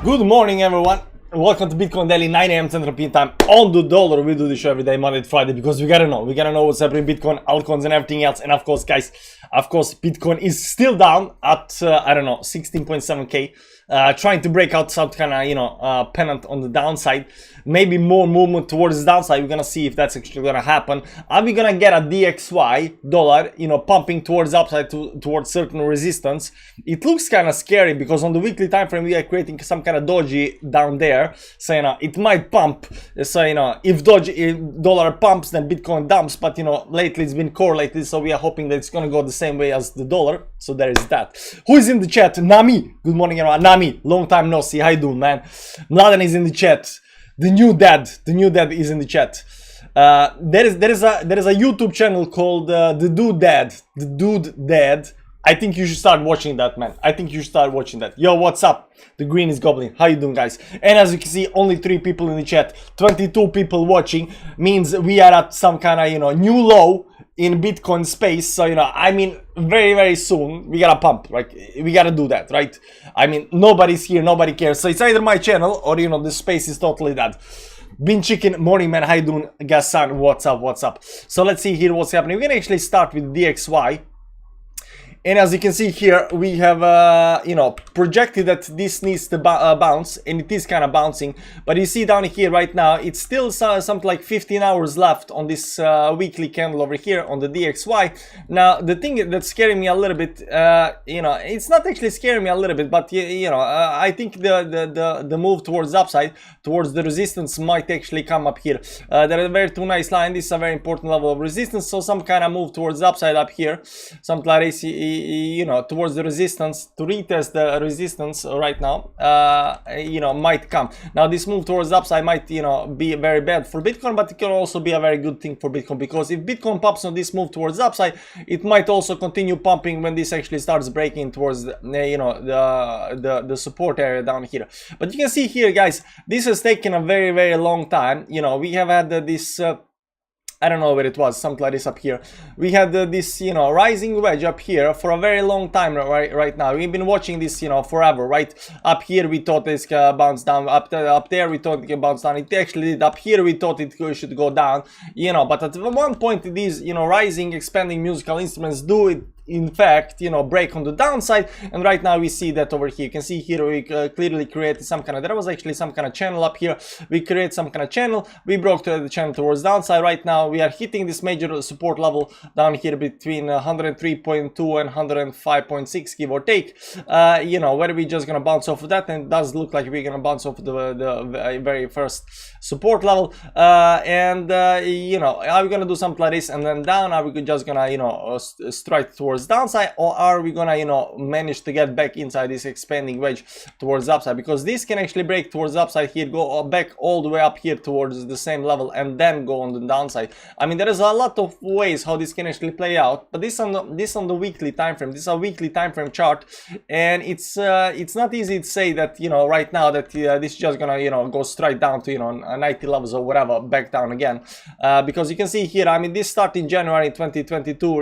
Good morning, everyone. Welcome to Bitcoin Daily, 9 a.m. Central European Time on the dollar. We do this show every day, Monday to Friday, because we gotta know what's happening in Bitcoin, altcoins, and everything else. And of course, guys, Bitcoin is still down at I don't know, 16.7k. Trying to break out some kind of pennant on the downside, maybe more movement towards the downside. We're gonna see if that's actually gonna happen. Are we gonna get a DXY dollar pumping towards upside towards certain resistance? It looks kind of scary because on the weekly time frame we are creating some kind of doji down there, so it might pump. So if dollar pumps, then Bitcoin dumps, but lately it's been correlated, so we are hoping that it's gonna go the same way as the dollar. So there is that. Who is in the chat? Nami. Good morning, everyone. Nami, long time no see. How you doing, man? Mladen is in the chat. The new dad is in the chat. There is a YouTube channel called The Dude Dad. I think you should start watching that, man. I think you should start watching that. Yo, what's up? The green is goblin. How you doing, guys? And as you can see, only 3 people in the chat, 22 people watching, means we are at some kind of new low in Bitcoin space. So I mean, very, very soon we gotta pump, right? We gotta do that, right? I mean, nobody's here, nobody cares. So it's either my channel or the space is totally dead. Bean Chicken, morning, man. How you doing? Gassan, what's up? So let's see here what's happening. We're gonna actually start with DXY. And as you can see here, we have, projected that this needs to bounce, and it is kind of bouncing. But you see down here right now, it's still something like 15 hours left on this weekly candle over here on the DXY. Now, the thing that's scaring me a little bit, it's not actually scaring me a little bit, but I think the move towards upside, towards the resistance, might actually come up here. There are very 2 nice lines. This is a very important level of resistance, so some kind of move towards the upside up here, something like this, towards the resistance, to retest the resistance right now, might come. Now this move towards the upside might be very bad for Bitcoin, but it can also be a very good thing for Bitcoin, because if Bitcoin pumps on this move towards the upside, it might also continue pumping when this actually starts breaking towards the support area down here. But you can see here, guys, this has taken a very, very long time. We have had this I don't know where it was, something like this up here. We had this, rising wedge up here for a very long time right now. We've been watching this, forever, right? Up here we thought this bounce down, up there we thought it could bounce down. It actually did. Up here we thought it should go down, but at one point these, rising, expanding musical instruments do it, in fact, break on the downside, and right now we see that over here. You can see here we clearly created some kind of, there was actually some kind of channel up here. We created some kind of channel, we broke the channel towards downside. Right now we are hitting this major support level down here between 103.2 and 105.6, give or take. Whether we just gonna bounce off of that, and it does look like we're gonna bounce off the very first support level, are we gonna do something like this and then down? Are we just gonna strike towards downside, or are we gonna manage to get back inside this expanding wedge towards upside? Because this can actually break towards upside here, go back all the way up here towards the same level, and then go on the downside. I mean, there is a lot of ways how this can actually play out, but this on the weekly time frame. This is a weekly time frame chart, and it's not easy to say that right now that this is just gonna go straight down to 90 levels or whatever, back down again, because you can see here, I mean, this started in January 2022.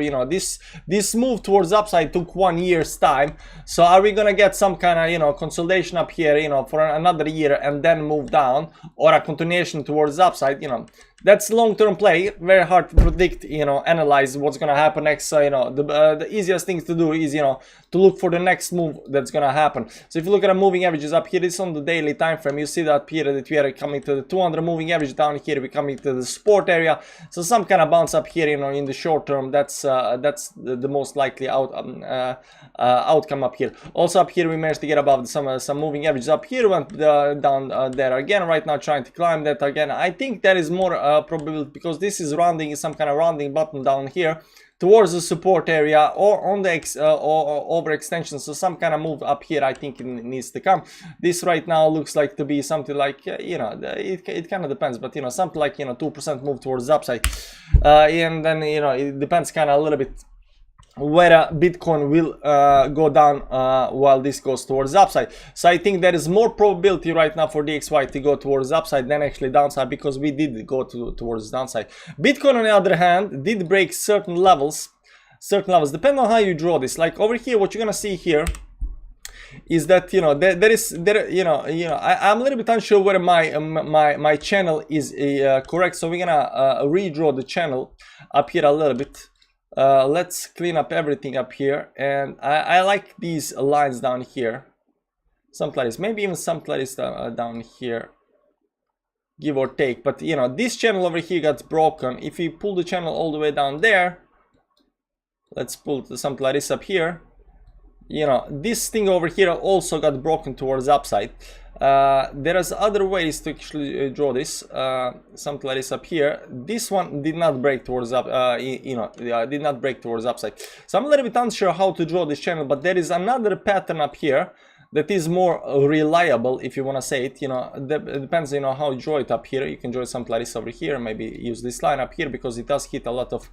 This move towards upside took 1 year's time. So are we gonna get some kind of consolidation up here for another year and then move down, or a continuation towards upside? That's long-term play, very hard to predict, analyze what's gonna happen next. So the easiest things to do is to look for the next move that's gonna happen. So if you look at the moving averages up here, this is on the daily time frame. You see that here that we are coming to the 200 moving average. Down here we're coming to the support area, so some kind of bounce up here in the short term. That's the most likely outcome up here. Also up here we managed to get above some moving averages. Up here went down there again, right now trying to climb that again. I think that is more probability, because this is rounding, some kind of rounding button down here towards the support area, or on the or overextension. So some kind of move up here I think it needs to come. This right now looks like to be something like it kind of depends, but something like 2% move towards the upside, and then it depends kind of a little bit whether Bitcoin will go down while this goes towards the upside. So I think there is more probability right now for DXY to go towards the upside than actually downside, because we did go towards the downside. Bitcoin on the other hand did break certain levels, depending on how you draw this. Like over here, what you're gonna see here is that, you know, I'm a little bit unsure whether my channel is correct, so we're gonna redraw the channel up here a little bit. Let's clean up everything up here, and I like these lines down here, something like this, maybe even something like this down here, give or take. But you know, this channel over here got broken. If we pull the channel all the way down there, let's pull something like this up here, you know, this thing over here also got broken towards the upside. There is other ways to actually draw this, something like this up here. This one did not break towards up, did not break towards upside. So I'm a little bit unsure how to draw this channel, but there is another pattern up here that is more reliable, if you want to say it. You know, it depends, you know, how you draw it up here. You can draw something like this over here, maybe use this line up here, because it does hit a lot of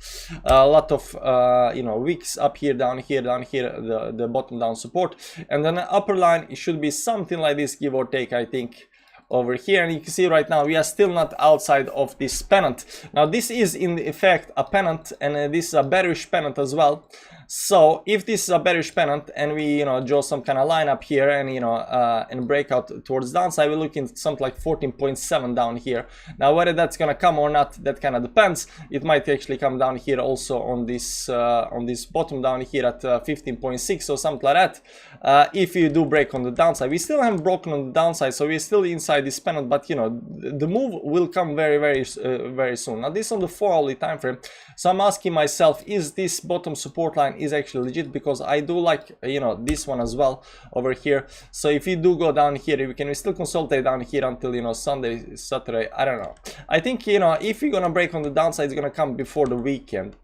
you know, wicks up here, down here, the bottom down support, and then the upper line, it should be something like this, give or take, I think, over here. And you can see right now we are still not outside of this pennant. Now this is in effect a pennant, and this is a bearish pennant as well. So if this is a bearish pennant and we, you know, draw some kind of line up here and, you know, and break out towards downside, we're looking at something like 14.7 down here. Now whether that's gonna come or not, that kind of depends. It might actually come down here also on this bottom down here at 15.6 or something like that. If you do break on the downside, we still haven't broken on the downside, so we're still inside this pennant, but you know, the move will come very soon. Now this on the 4-hourly time frame, so I'm asking myself, is this bottom support line is actually legit? Because I do like, you know, this one as well over here. So if you do go down here, we still consolidate down here until, you know, Sunday, Saturday, I don't know. I think, you know, if you're gonna break on the downside, it's gonna come before the weekend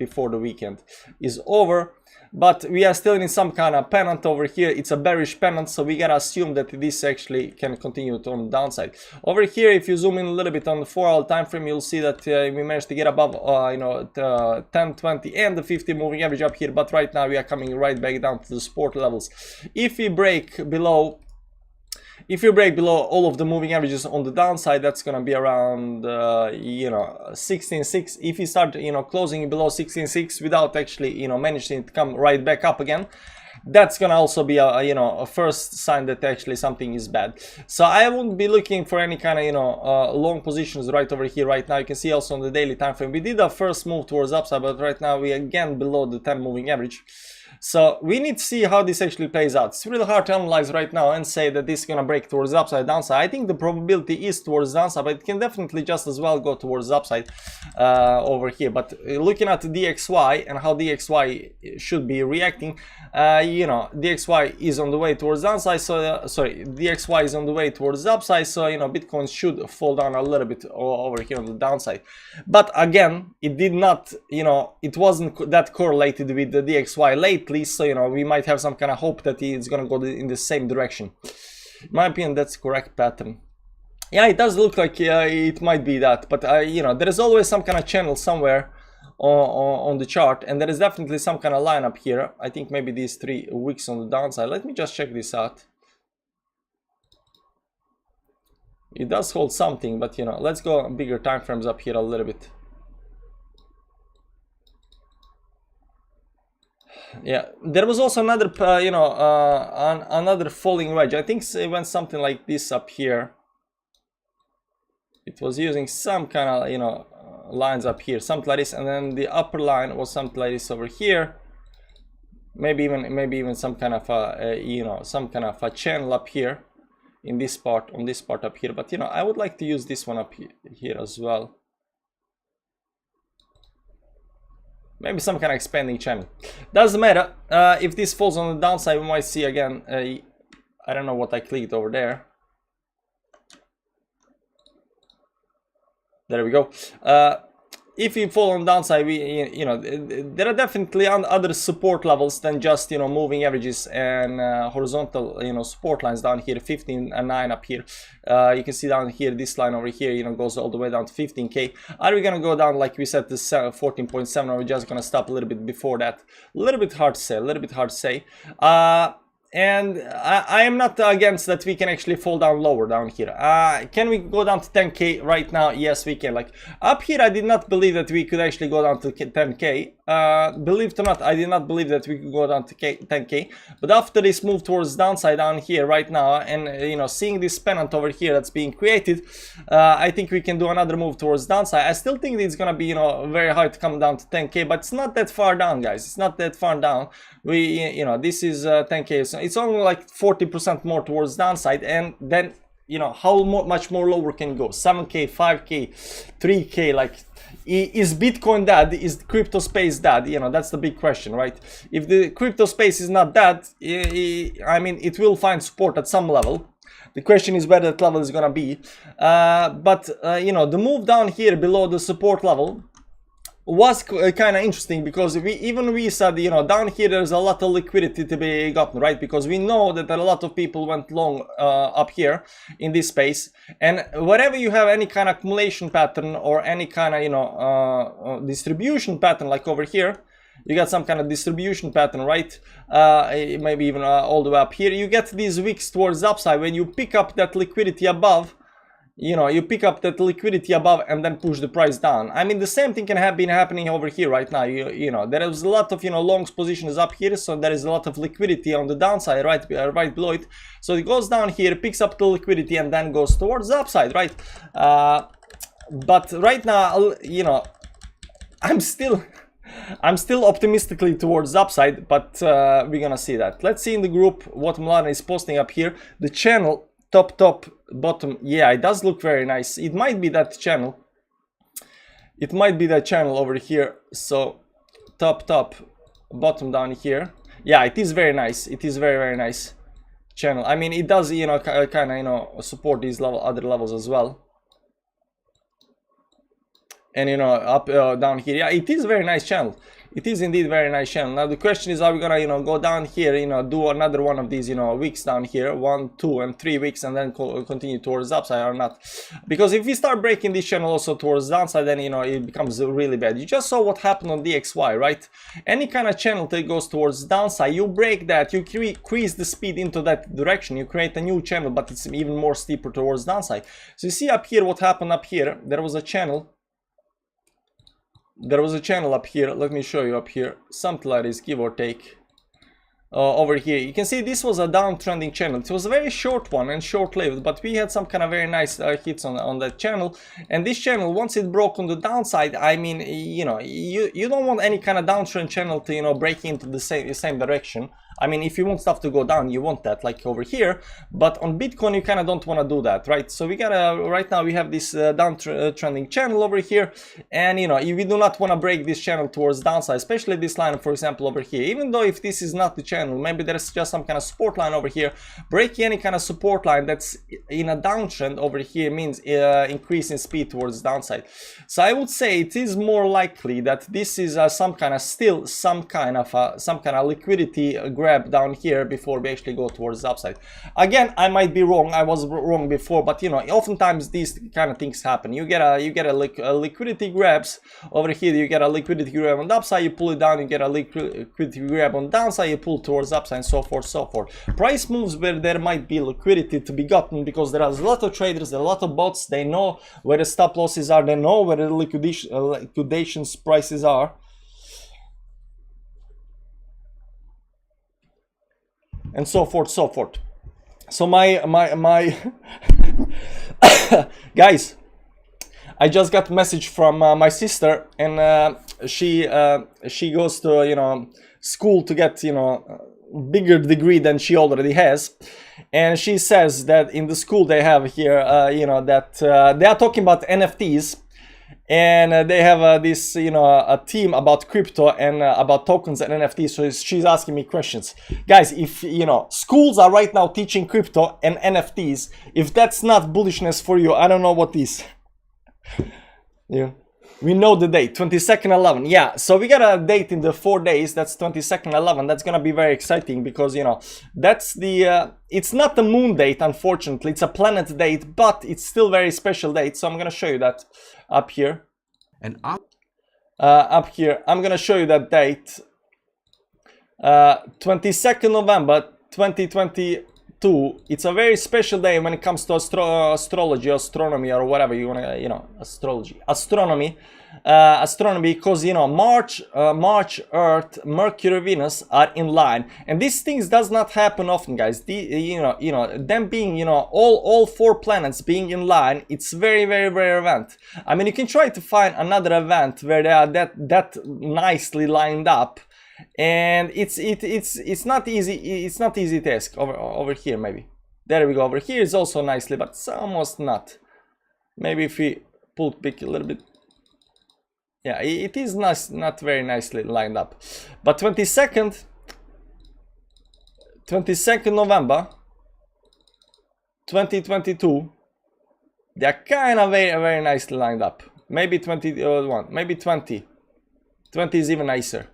is over. But we are still in some kind of pennant over here. It's a bearish pennant, so we gotta assume that this actually can continue on the downside. Over here, if you zoom in a little bit on the 4-hour time frame, you'll see that we managed to get above you know, the 10, 20 and the 50 moving average up here, but right now we are coming right back down to the support levels. If we break below all of the moving averages on the downside, that's gonna be around you know, 16.6. If you start, you know, closing below 16.6 without actually, you know, managing to come right back up again, that's gonna also be a, you know, a first sign that actually something is bad. So I wouldn't be looking for any kind of, you know, long positions right over here right now. You can see also on the daily time frame we did a first move towards upside, but right now we again below the 10 moving average. So we need to see how this actually plays out. It's really hard to analyze right now and say that this is gonna break towards the upside, downside. I think the probability is towards the downside, but it can definitely just as well go towards the upside over here. But looking at the DXY and how DXY should be reacting, you know, DXY is on the way towards the downside, so DXY is on the way towards the upside, so you know, Bitcoin should fall down a little bit over here on the downside. But again, it did not, you know, it wasn't that correlated with the DXY lately. So you know, we might have some kind of hope that it's gonna go in the same direction. In my opinion, that's the correct pattern. Yeah, it does look like it might be that, but you know, there is always some kind of channel somewhere on the chart, and there is definitely some kind of line up here. I think maybe these 3 weeks on the downside. Let me just check this out. It does hold something, but you know, let's go bigger time frames up here a little bit. Yeah, there was also another, you know, another falling wedge. I think it went something like this up here. It was using some kind of, you know, lines up here, something like this, and then the upper line was something like this over here. Maybe even some kind of you know, some kind of a channel up here in this part, on this part up here. But you know, I would like to use this one up here as well. Maybe some kind of expanding channel. Doesn't matter. If this falls on the downside, we might see again. I don't know what I clicked over there. There we go. If you fall on the downside, you know, there are definitely other support levels than just, you know, moving averages and horizontal, you know, support lines down here, 15 and 9 up here. You can see down here, this line over here, you know, goes all the way down to 15K. Are we gonna go down, like we said, to 14.7, or are we just gonna stop a little bit before that? A little bit hard to say, a little bit hard to say. And I am not against that we can actually fall down lower down here. Can we go down to 10K right now? Yes, we can. Like up here, I did not believe that we could actually go down to 10K. believe it or not, I did not believe that we could go down to 10k, but after this move towards downside down here right now, and you know, seeing this pennant over here that's being created, I think we can do another move towards downside. I still think it's gonna be, you know, very hard to come down to 10k, but it's not that far down, guys. It's not that far down. We, you know, this is 10k, so it's only like 40% more towards downside, and then, you know, how much more lower can go? 7k, 5k, 3k, like, is Bitcoin dead? Is the crypto space dead? You know, that's the big question, right? If the crypto space is not dead, I mean, it will find support at some level. The question is where that level is gonna be. You know, the move down here below the support level was kind of interesting, because we said, you know, down here there's a lot of liquidity to be gotten, right? Because we know that a lot of people went long up here in this space, and wherever you have any kind of accumulation pattern or any kind of, you know, distribution pattern, like over here, you got some kind of distribution pattern, right? Maybe even all the way up here, you get these wicks towards the upside. When you pick up that liquidity above, you know, you pick up that liquidity above and then push the price down. I mean, the same thing can have been happening over here right now. You know, there is a lot of, you know, longs positions up here, so there is a lot of liquidity on the downside right below it. So it goes down here, picks up the liquidity, and then goes towards the upside, right? But right now, you know, I'm still optimistically towards the upside, but we're gonna see that. Let's see in the group what Milana is posting up here. The channel, top, bottom, yeah, it does look very nice. It might be that channel. It might be that channel over here. So top, bottom down here. Yeah, it is very nice. It is very nice channel. I mean, it does, you know, kind of, you know, support these other levels as well. And, you know, up down here, yeah, it is a very nice channel. It is indeed very nice channel. Now the question is, are we gonna, you know, go down here, you know, do another one of these, you know, wicks down here, 1, 2, and 3 wicks, and then continue towards the upside or not? Because if we start breaking this channel also towards the downside, then, you know, it becomes really bad. You just saw what happened on DXY, right? Any kind of channel that goes towards the downside, you break that, you increase the speed into that direction, you create a new channel, but it's even more steeper towards the downside. So you see up here what happened up here. There was a channel. There was a channel up here. Let me show you up here. Something like this, give or take. Over here, you can see this was a downtrending channel. It was a very short one and short-lived, but we had some kind of very nice hits on that channel. And this channel, once it broke on the downside, I mean, you know, you don't want any kind of downtrend channel to, you know, break into the same direction. I mean, if you want stuff to go down, you want that, like over here. But on Bitcoin, you kind of don't want to do that, right? So we gotta, right now we have this downtrending channel over here, and, you know, we do not want to break this channel towards downside, especially this line, for example, over here. Even though if this is not the channel, maybe there's just some kind of support line over here. Breaking any kind of support line that's in a downtrend over here means increasing speed towards downside. So I would say it is more likely that this is some kind of liquidity grab down here before we actually go towards the upside. Again, I might be wrong. I was wrong before, but, you know, oftentimes these kind of things happen. You get a liquidity grabs over here. You get a liquidity grab on the upside, you pull it down. You get a liquidity grab on the downside, you pull towards the upside, and so forth, so forth. Price moves where there might be liquidity to be gotten, because there are a lot of traders, there are a lot of bots. They know where the stop losses are. They know where the liquidations prices are. And so forth, so forth. So my guys, I just got a message from my sister, and she goes to, you know, school to get, you know, bigger degree than she already has. And she says that in the school they have here, you know, that they are talking about NFTs. And they have this, you know, a team about crypto and about tokens and NFTs. So she's asking me questions. Guys, if, you know, schools are right now teaching crypto and NFTs, if that's not bullishness for you, I don't know what is. Yeah. We know the date, 22nd 11. Yeah, so we got a date in the 4 days. That's 22nd 11. That's gonna be very exciting, because, you know, that's the it's not the moon date, unfortunately. It's a planet date, but it's still very special date. So I'm gonna show you that up here. And up here, I'm gonna show you that date. 22nd November 2020 2022, it's a very special day when it comes to astrology, astronomy, or whatever you want to, you know, astronomy, because, you know, March, Earth, Mercury, Venus are in line, and these things does not happen often, guys. You know, them being, you know, all 4 planets being in line, it's very, very rare event. I mean, you can try to find another event where they are that nicely lined up. And it's not easy. It's not easy task over here. Maybe there we go. Over here is also nicely, but it's almost not. Maybe if we pull back a little bit, yeah, it is nice, not very nicely lined up. But 22nd November 2022, they are kind of very, very nicely lined up. Maybe 21, maybe 20. 20 is even nicer.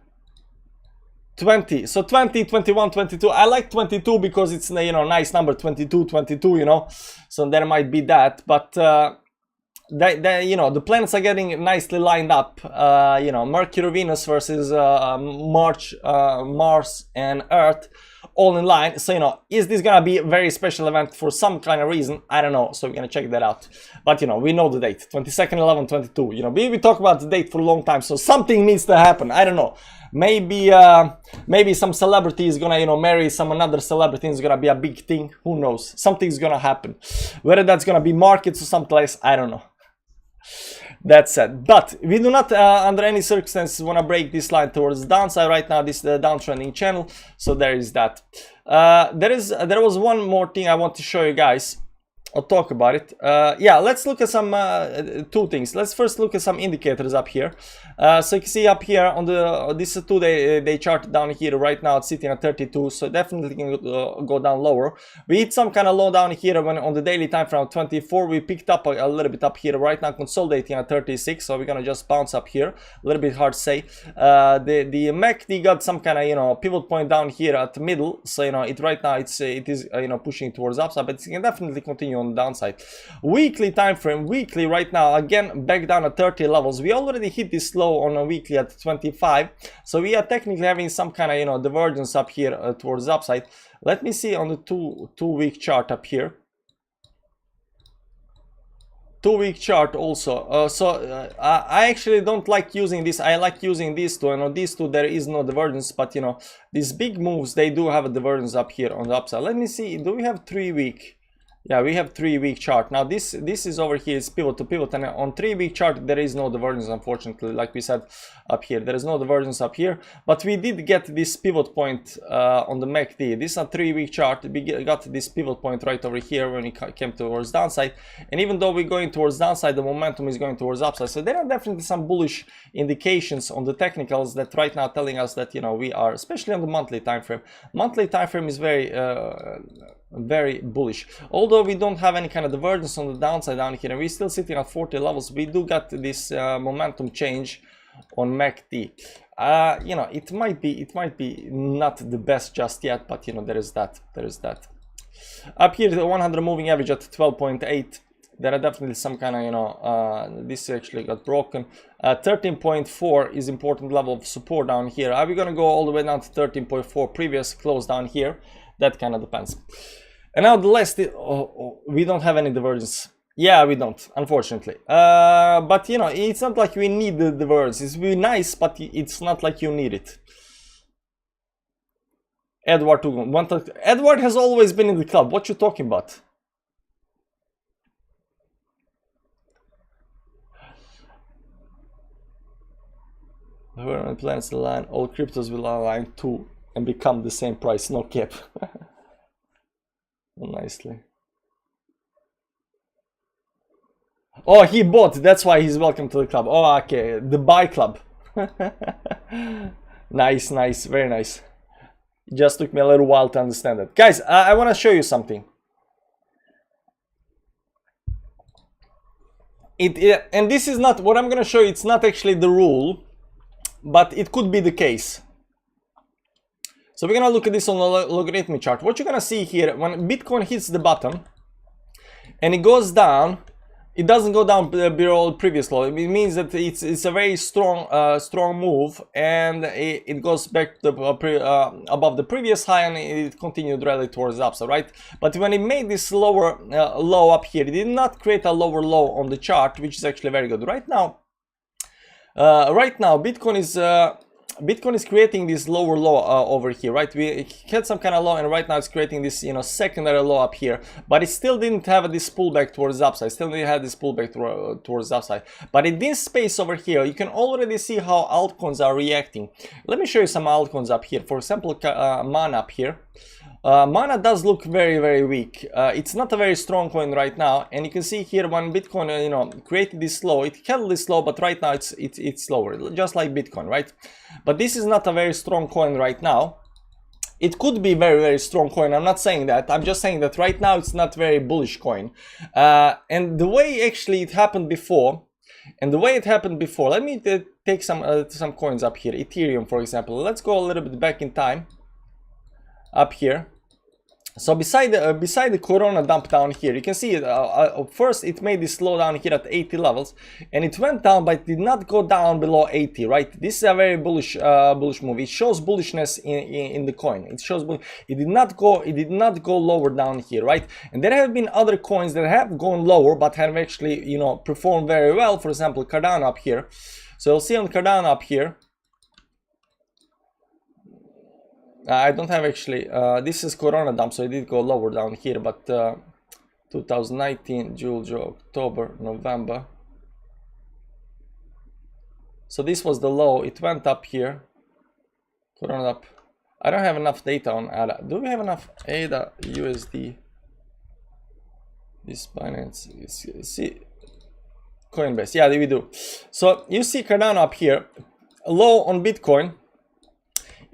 20, so 20, 21, 22. I like 22 because it's, you know, nice number. 22, 22, you know, so there might be that, but you know, the planets are getting nicely lined up. You know, Mercury, Venus versus Mars and Earth, all in line. So, you know, is this gonna be a very special event for some kind of reason? I don't know, so we're gonna check that out. But, you know, we know the date, 22nd 11 22. You know, we talk about the date for a long time, so something needs to happen. I don't know, maybe maybe some celebrity is gonna, you know, marry some another celebrity. Is gonna be a big thing. Who knows? Something's gonna happen. Whether that's gonna be markets or someplace, I don't know. That's said, but we do not under any circumstances want to break this line towards the downside right now. This is the downtrending channel, so there is that. There was one more thing I want to show you guys. I'll talk about it. Yeah, let's look at some 2 things. Let's first look at some indicators up here. So you can see up here on the this 2-day chart down here right now, it's sitting at 32, so definitely can go down lower. We hit some kind of low down here when on the daily time frame 24. We picked up a little bit up here right now, consolidating at 36. So we're gonna just bounce up here. A little bit hard to say. The MACD got some kind of, you know, pivot point down here at the middle. So, you know, it right now it is you know, pushing towards upside, but it can definitely continue on the downside. Weekly time frame, weekly right now again back down at 30 levels. We already hit this low on a weekly at 25, so we are technically having some kind of, you know, divergence up here towards the upside. Let me see on the two-week chart up here. 2-week chart also. I actually don't like using this. I like using these two, and on these two there is no divergence, but, you know, these big moves, they do have a divergence up here on the upside. Let me see, do we have 3-week? Yeah, we have 3-week chart. Now this is over here, it's pivot to pivot, and on 3-week chart there is no divergence, unfortunately. Like we said up here, there is no divergence up here, but we did get this pivot point on the MACD. This is a 3-week chart. We got this pivot point right over here when it came towards downside, and even though we're going towards downside, the momentum is going towards upside. So there are definitely some bullish indications on the technicals that right now telling us that, you know, we are, especially on the monthly time frame. Monthly time frame is very bullish. Although we don't have any kind of divergence on the downside down here, and we're still sitting at 40 levels, we do got this momentum change on MACD. You know, it might be not the best just yet, but, you know, there is that. Up here, the 100 moving average at 12.8. There are definitely some kind of, you know, this actually got broken. 13.4 is important level of support down here. Are we gonna go all the way down to 13.4 previous close down here? That kind of depends. And now the last, we don't have any divergence. Yeah, we don't, unfortunately. But, you know, it's not like we need the divergence. It's really nice, but it's not like you need it. Edward has always been in the club. What you talking about? When planets align, all cryptos will align too and become the same price, no cap. Nicely. Oh, he bought, that's why he's welcome to the club. Oh, okay, the buy club. Nice, very nice. It just took me a little while to understand that. Guys, I want to show you something. And this is not, what I'm going to show you, it's not actually the rule, but it could be the case. So we're gonna look at this on the logarithmic chart. What you're gonna see here, when Bitcoin hits the bottom and it goes down, it doesn't go down below the previous low. It means that it's a very strong move, and it goes back to above the previous high, and it continued rally towards the upside, right? But when it made this lower low up here, it did not create a lower low on the chart, which is actually very good. Right now Bitcoin is creating this lower low over here, right? We had some kind of low, and right now it's creating this, you know, secondary low up here, but it still didn't have this pullback towards the upside. Still didn't have this pullback towards the upside. But in this space over here, you can already see how altcoins are reacting. Let me show you some altcoins up here. For example, Mana up here. Mana does look very, very weak. It's not a very strong coin right now, and you can see here when Bitcoin, you know, created this low, it held this low, but right now it's lower, just like Bitcoin, right? But this is not a very strong coin right now. It could be very, very strong coin. I'm not saying that. I'm just saying that right now it's not very bullish coin. And the way actually it happened before, let me take some coins up here. Ethereum, for example. Let's go a little bit back in time. Up here. So beside the Corona dump down here, you can see first it made this slow down here at 80 levels, and it went down, but it did not go down below 80, right? This is a very bullish move. It shows bullishness in the coin. It shows it did not go lower down here, right? And there have been other coins that have gone lower but have actually, you know, performed very well. For example, Cardano up here. So you'll see on Cardano up here. I don't have actually, this is Corona dump, so it did go lower down here, but 2019, July, October, November. So this was the low, it went up here, Corona up. I don't have enough data on ADA. Do we have enough ADA, USD? This Binance, see, Coinbase, yeah, we do. So you see Cardano up here, low on Bitcoin.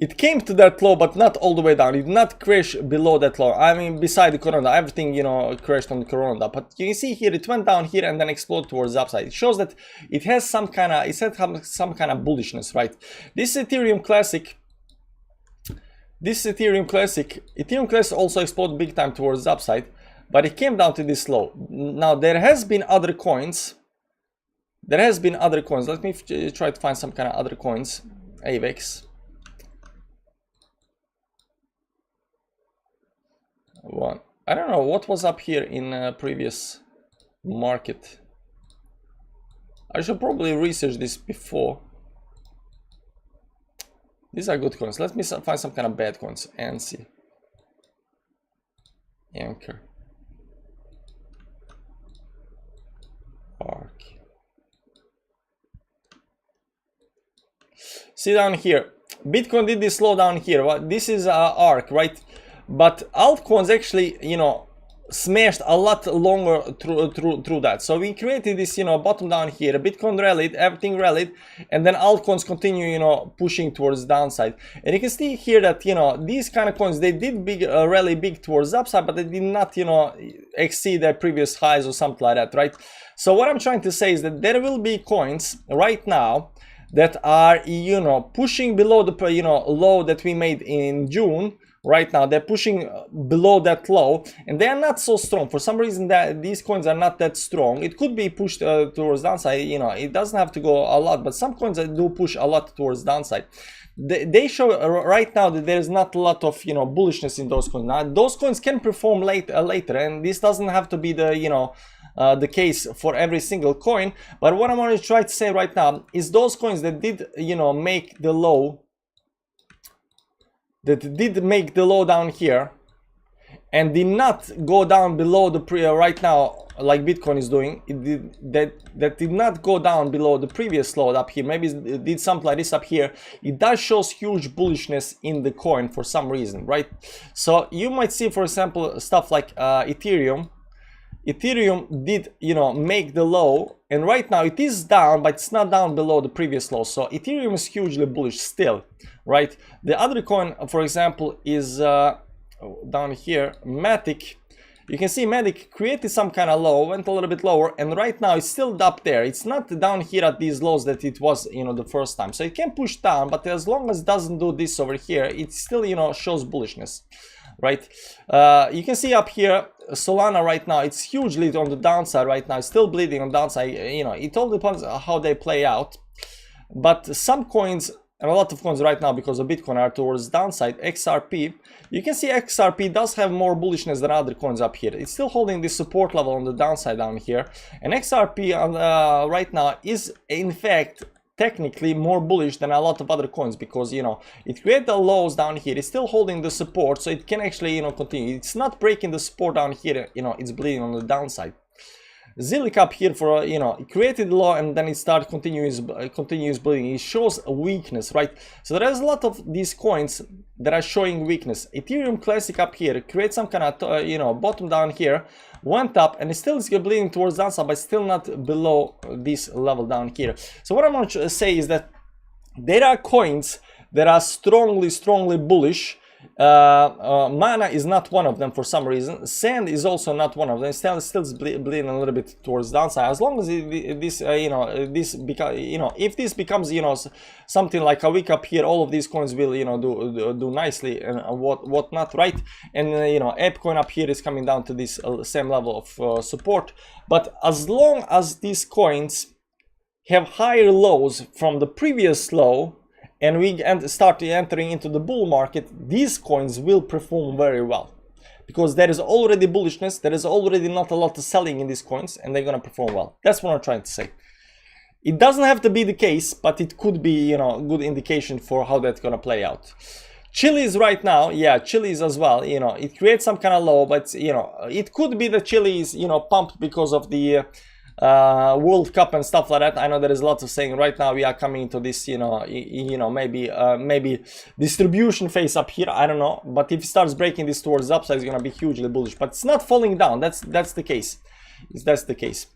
It came to that low, but not all the way down. It did not crash below that low. I mean, beside the Corona, everything, you know, crashed on the Corona. But you can see here, it went down here and then exploded towards the upside. It shows that it has some kind of bullishness, right? This Ethereum Classic, Ethereum Classic also exploded big time towards the upside, but it came down to this low. Now, there has been other coins. Let me try to find some kind of other coins. AVEX. One. I don't know what was up here in previous market. I should probably research this before. These are good coins. Let me find some kind of bad coins. ANSI, Anchor, ARC. See down here, Bitcoin did this slow down here. Well, this is ARC, right? But altcoins actually, you know, smashed a lot longer through that. So we created this, you know, bottom down here. Bitcoin rallied, everything rallied, and then altcoins continue, you know, pushing towards the downside. And you can see here that, you know, these kind of coins, they did rally big towards the upside, but they did not, you know, exceed their previous highs or something like that, right? So what I'm trying to say is that there will be coins right now that are, you know, pushing below the, you know, low that we made in June. Right now they're pushing below that low, and they are not so strong. For some reason that these coins are not that strong. It could be pushed towards downside, you know, it doesn't have to go a lot, but some coins that do push a lot towards downside. They show right now that there's not a lot of, you know, bullishness in those coins. Now those coins can perform later, and this doesn't have to be the, you know, the case for every single coin. But what I want to try to say right now is those coins that did, you know, make the low, down here and did not go down below the right now like Bitcoin is doing, that did not go down below the previous low up here. Maybe it did something like this up here. It does shows huge bullishness in the coin for some reason, right? So you might see, for example, stuff like Ethereum did, you know, make the low, and right now it is down, but it's not down below the previous low. So Ethereum is hugely bullish still, right? The other coin, for example, is down here, Matic. You can see Matic created some kind of low, went a little bit lower, and right now it's still up there. It's not down here at these lows that it was, you know, the first time. So it can push down, but as long as it doesn't do this over here, it still, you know, shows bullishness. right? You can see up here Solana right now, it's hugely on the downside right now. It's still bleeding on downside. You know, it all depends on how they play out. But some coins and a lot of coins right now, because of Bitcoin, are towards downside. XRP, you can see XRP does have more bullishness than other coins up here. It's still holding this support level on the downside down here. And XRP right now is in fact technically more bullish than a lot of other coins, because, you know, it created the lows down here. It's still holding the support, so it can actually, you know, continue. It's not breaking the support down here, you know, it's bleeding on the downside. Zilliq up here for, you know, it created low and then it started continuous bleeding. It shows a weakness, right? So there's a lot of these coins that are showing weakness. Ethereum Classic up here creates some kind of, you know, bottom down here, went up and it still is bleeding towards downside, but still not below this level down here. So what I'm going to say is that there are coins that are strongly bullish. Mana is not one of them for some reason. Sand is also not one of them. Still bleeding a little bit towards downside. As long as this if this becomes, you know, something like a week up here, all of these coins will, you know, do nicely and what not, right? And you know, ApeCoin up here is coming down to this same level of support. But as long as these coins have higher lows from the previous low, and we start entering into the bull market, these coins will perform very well, because there is already bullishness, there is already not a lot of selling in these coins, and they're gonna perform well. That's what I'm trying to say. It doesn't have to be the case, but it could be, you know, a good indication for how that's gonna play out. Chili's right now, yeah, Chili's as well, you know, it creates some kind of low, but, you know, it could be that Chili's, you know, pumped because of the World Cup and stuff like that. I know there is lots of saying right now we are coming into this, you know, maybe distribution phase up here. I don't know, but if it starts breaking this towards the upside, it's gonna be hugely bullish. But it's not falling down. That's the case. That's the case.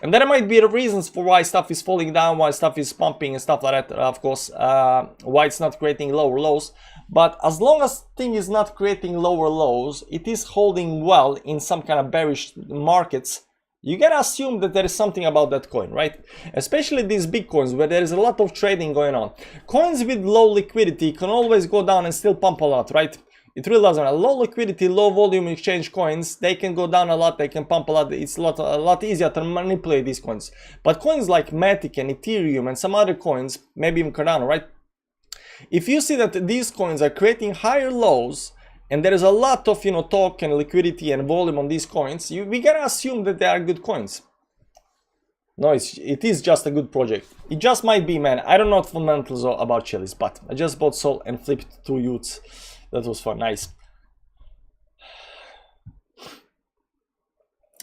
And there might be reasons for why stuff is falling down, why stuff is pumping and stuff like that. Of course, why it's not creating lower lows. But as long as thing is not creating lower lows, it is holding well in some kind of bearish markets. You gotta assume that there is something about that coin, right? Especially these big coins where there is a lot of trading going on. Coins with low liquidity can always go down and still pump a lot, right? It really doesn't matter. Low liquidity, low volume exchange coins, they can go down a lot, they can pump a lot. It's a lot easier to manipulate these coins. But coins like Matic and Ethereum and some other coins, maybe even Cardano, right? If you see that these coins are creating higher lows, and there is a lot of, you know, talk and liquidity and volume on these coins, we gotta assume that they are good coins. No, it is just a good project. It just might be, man. I don't know fundamentals about Chili's, but I just bought Sol and flipped 2 youths. That was fun. Nice.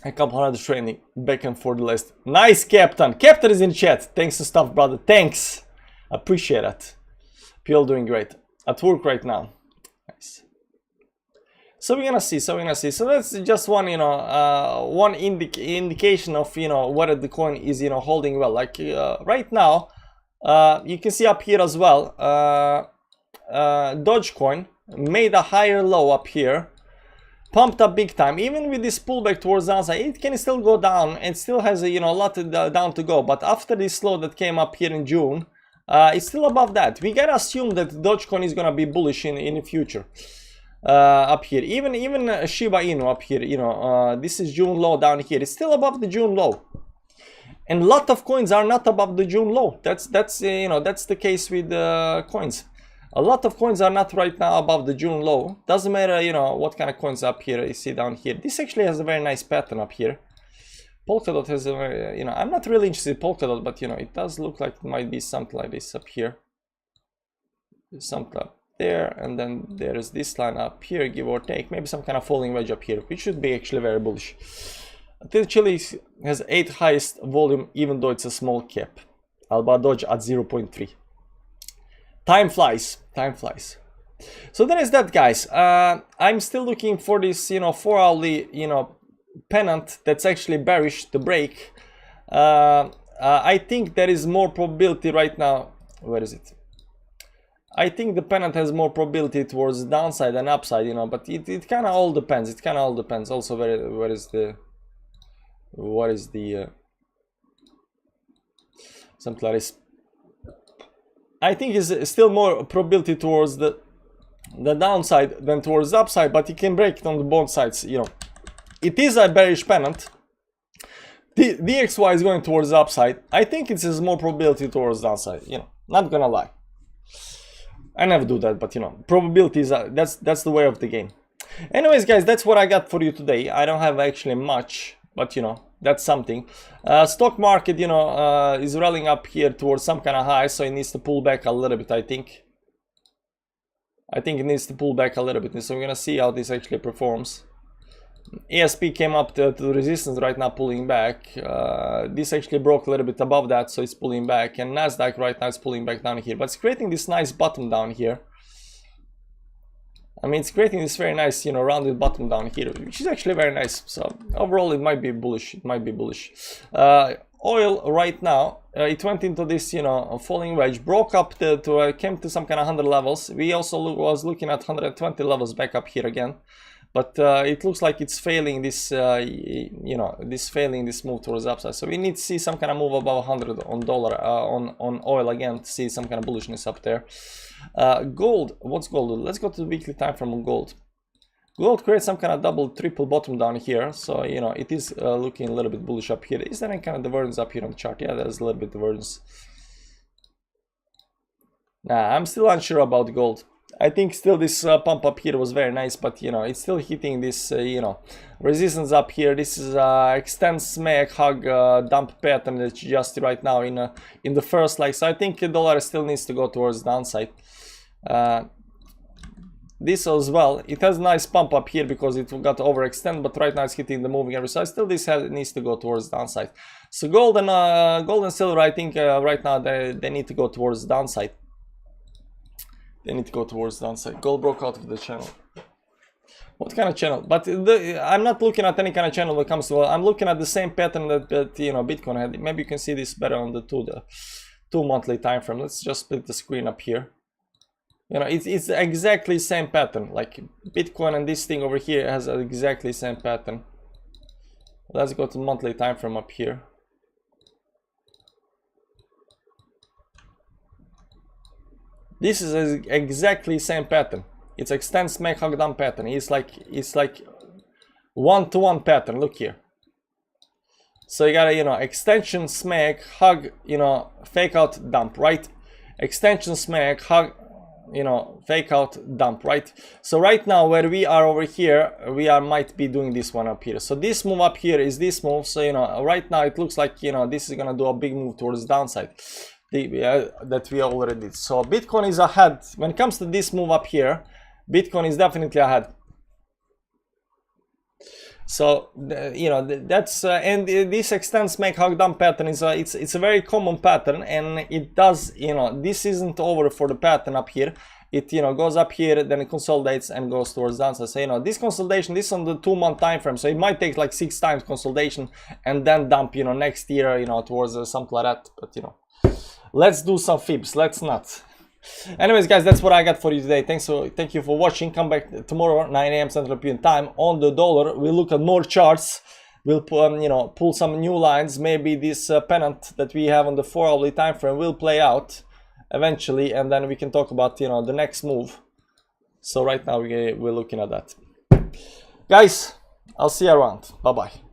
A couple hundred training back and forth the list. Nice, Captain. Captain is in chat. Thanks and stuff, brother. Thanks. Appreciate it. People doing great. At work right now. Nice. So we're gonna see. So that's just one, you know, one indication of, you know, whether the coin is, you know, holding well. Like right now, you can see up here as well. Dogecoin made a higher low up here, pumped up big time. Even with this pullback towards downside, it can still go down and still has a, you know, a lot down to go. But after this low that came up here in June, it's still above that. We gotta assume that Dogecoin is gonna be bullish in the future. Up here, even Shiba Inu up here, you know, this is June low down here. It's still above the June low, and a lot of coins are not above the June low. That's you know, that's the case with coins. A lot of coins are not right now above the June low. Doesn't matter, you know, what kind of coins up here you see down here. This actually has a very nice pattern up here. Polkadot has a very, you know, I'm not really interested in Polkadot, but you know, it does look like it might be something like this up here. Something up there, and then there is this line up here, give or take, maybe some kind of falling wedge up here, which should be actually very bullish. Until Chile has 8th highest volume, even though it's a small cap. Alba Dodge at 0.3. Time flies, time flies. So there is that, guys. I'm still looking for this, you know, 4-hourly, you know, pennant that's actually bearish to break. I think there is more probability right now. Where is it? I think the pennant has more probability towards downside than upside, you know, but it kind of all depends. It kind of all depends. Also, what is the something like this. I think is still more probability towards the the downside than towards the upside, but it can break it on the both sides, you know. It is a bearish pennant. The DXY is going towards the upside. I think it is more probability towards the downside, you know, not gonna lie. I never do that, but you know, probabilities are, that's the way of the game. Anyways, guys, that's what I got for you today. I don't have actually much, but you know, that's something. Stock market, you know, is rallying up here towards some kind of high, so it needs to pull back a little bit, I think. It needs to pull back a little bit, so we're gonna see how this actually performs. ESP came up to the resistance right now, pulling back. This actually broke a little bit above that, so it's pulling back, and Nasdaq right now is pulling back down here, but it's creating this nice bottom down here. I mean, it's creating this very nice, you know, rounded bottom down here, which is actually very nice. So overall, it might be bullish. Oil right now, it went into this, you know, falling wedge, broke up came to some kind of 100 levels. We also was looking at 120 levels back up here again. But it looks like it's failing this, you know, this move towards the upside. So we need to see some kind of move above 100 on on oil again to see some kind of bullishness up there. Gold, what's gold? Let's go to the weekly time frame on gold. Gold creates some kind of double, triple bottom down here. So, you know, it is looking a little bit bullish up here. Is there any kind of divergence up here on the chart? Yeah, there's a little bit of divergence. Nah, I'm still unsure about gold. I think still this pump up here was very nice, but you know, it's still hitting this you know, resistance up here. This is extend, smack, hug, dump pattern that's just right now in the first leg. So I think the dollar still needs to go towards the downside. This as well, it has a nice pump up here because it got overextend, but right now it's hitting the moving average. So still this needs to go towards the downside. So gold and silver, I think right now they need to go towards the downside. They need to go towards the downside. Gold broke out of the channel. What kind of channel? But I'm not looking at any kind of channel when it comes to. I'm looking at the same pattern that you know, Bitcoin had. Maybe you can see this better on the two monthly time frame. Let's just split the screen up here. You know, it's exactly same pattern. Like Bitcoin and this thing over here has exactly same pattern. Let's go to monthly time frame up here. This is exactly same pattern. It's extend, smack, hug, dump pattern. It's like one-to-one pattern. Look here. So you gotta, you know, extension, smack, hug, you know, fake out, dump, right? Extension, smack, hug, you know, fake out, dump, right? So right now where we are over here, we might be doing this one up here. So this move up here is this move. So you know, right now it looks like, you know, this is gonna do a big move towards the downside. That we already did. So Bitcoin is ahead when it comes to this move up here. Bitcoin is definitely ahead. So you know, that's and this extends, make, hug, dump pattern is it's a very common pattern, and it does, you know, this isn't over for the pattern up here. It, you know, goes up here, then it consolidates and goes towards downside. So you know, this consolidation, this is on the 2-month time frame, so it might take like 6 times consolidation and then dump, you know, next year, you know, towards something like that. But you know, let's do some fibs, let's not. Anyways, guys, that's what I got for you today. Thank you for watching. Come back tomorrow 9 AM Central European time on the dollar. We'll look at more charts. We'll you know, pull some new lines. Maybe this pennant that we have on the 4-hourly time frame will play out eventually, and then we can talk about, you know, the next move. So right now we're looking at that. Guys, I'll see you around. Bye bye.